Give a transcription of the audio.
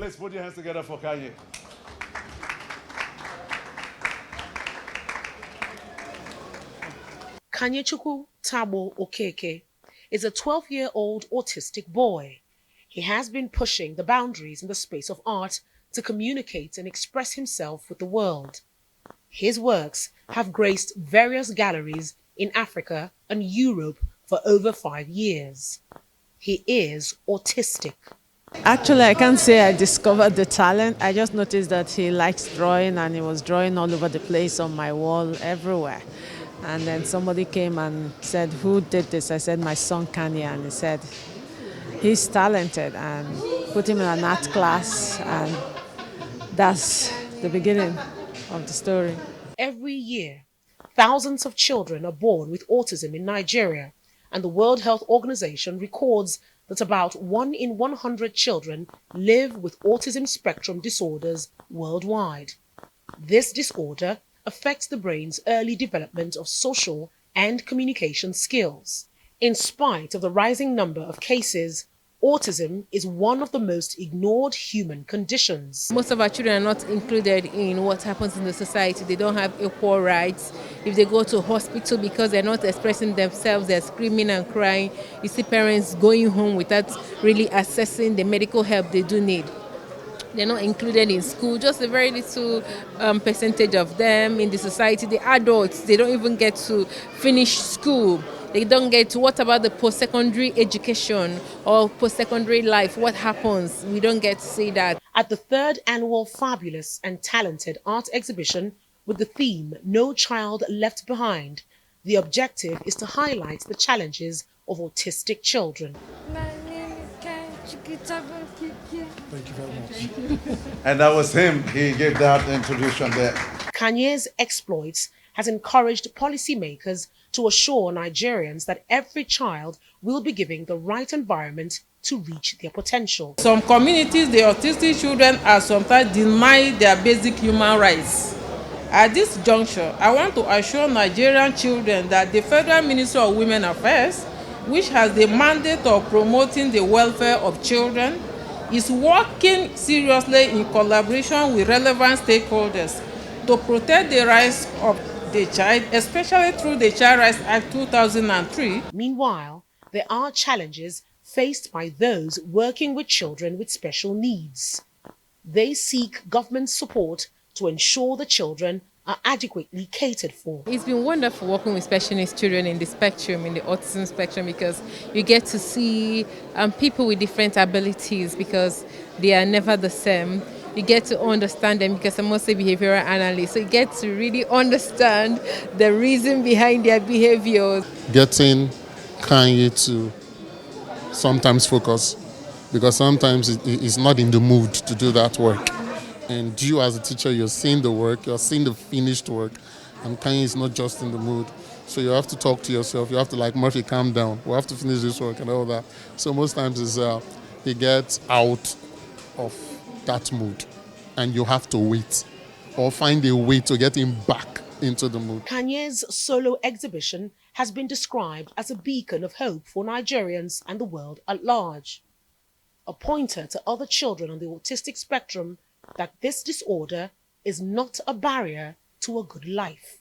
Please put your hands together for Kanye. Kanyechukwu Tagbo Okeke is a 12-year-old autistic boy. He has been pushing the boundaries in the space of art to communicate and express himself with the world. His works have graced various galleries in Africa and Europe for over 5 years. He is autistic. Actually, I can't say I discovered the talent. I just noticed that he likes drawing and he was drawing all over the place, on my wall, everywhere. And then somebody came and said, "Who did this?" I said, "My son Kanye." And he said, "He's talented," and put him in an art class. And that's the beginning of the story. Every year, thousands of children are born with autism in Nigeria, and the World Health Organization records that about 1 in 100 children live with autism spectrum disorders worldwide. This disorder affects the brain's early development of social and communication skills. In spite of the rising number of cases, autism is one of the most ignored human conditions. Most of our children are not included in what happens in the society. They don't have equal rights. If they go to a hospital because they're not expressing themselves, they're screaming and crying. You see parents going home without really assessing the medical help they do need. They're not included in school, just a very little percentage of them in the society. The adults, they don't even get to finish school. They don't get to, what about the post-secondary education or post-secondary life? What happens? We don't get to see that. At the 3rd annual Fabulous and Talented art exhibition with the theme No Child Left Behind, the objective is to highlight the challenges of autistic children. Thank you very much. And that was him. He gave that introduction there. Kanye's exploits has encouraged policymakers to assure Nigerians that every child will be given the right environment to reach their potential. Some communities, the autistic children are sometimes denied their basic human rights. At this juncture, I want to assure Nigerian children that the Federal Ministry of Women Affairs, which has the mandate of promoting the welfare of children, is working seriously in collaboration with relevant stakeholders to protect the rights of the child, especially through the Child Rights Act 2003. Meanwhile, there are challenges faced by those working with children with special needs. They seek government support to ensure the children are adequately catered for. It's been wonderful working with special needs children in the spectrum, in the autism spectrum, because you get to see people with different abilities because they are never the same. You get to understand them because I'm also a behavioral analyst. So you get to really understand the reason behind their behaviors. Getting Kanye to sometimes focus, because sometimes he's not in the mood to do that work. And you as a teacher, you're seeing the work, you're seeing the finished work, and Kanye is not just in the mood. So you have to talk to yourself. You have to, like, Murphy, calm down. We have to finish this work and all that. So most times he gets out of that mood, and you have to wait or find a way to get him back into the mood. Kanye's solo exhibition has been described as a beacon of hope for Nigerians and the world at large. A pointer to other children on the autistic spectrum that this disorder is not a barrier to a good life.